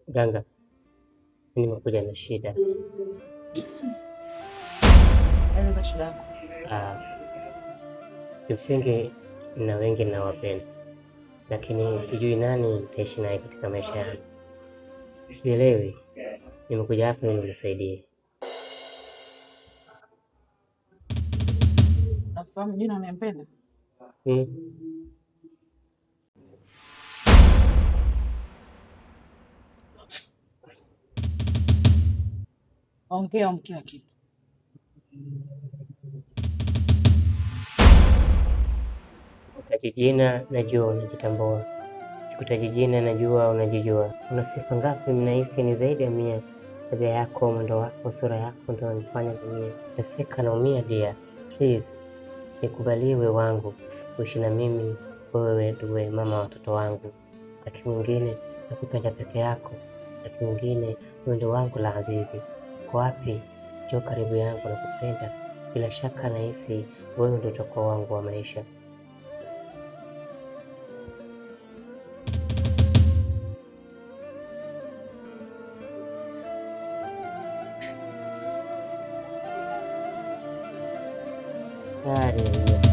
Ganga, mimi nimekuja na shida. Eleza shida yako. Kimsingi na wengi nawapenda, lakini sijui nani nitaishi naye katika maisha yangu. Sielewi, nimekuja hapa ili unisaidie. Nafahamu jina unayempenda? Ongea kila kitu. Sikutaji jina, najua unajitambua. Sikutaji jina, najua unajijua. Una sifa ngapi mnahisi ni zaidi ya 100? Tabia yako, mwendo wako, sura yako ndio unanifanya dunia. Naseka naumia dia. Please, nikubaliwe wangu. Uishi na mimi, wewe ndiwe mama watoto wangu. Sitaki mwingine, nakupenda peke yako. Sitaki mwingine, wewe ndio wangu la azizi. Uko wapi? Njoo karibu yangu, nakupenda. Bila shaka nahisi wewe ndio utakuwa wangu wa maisha. Karibu.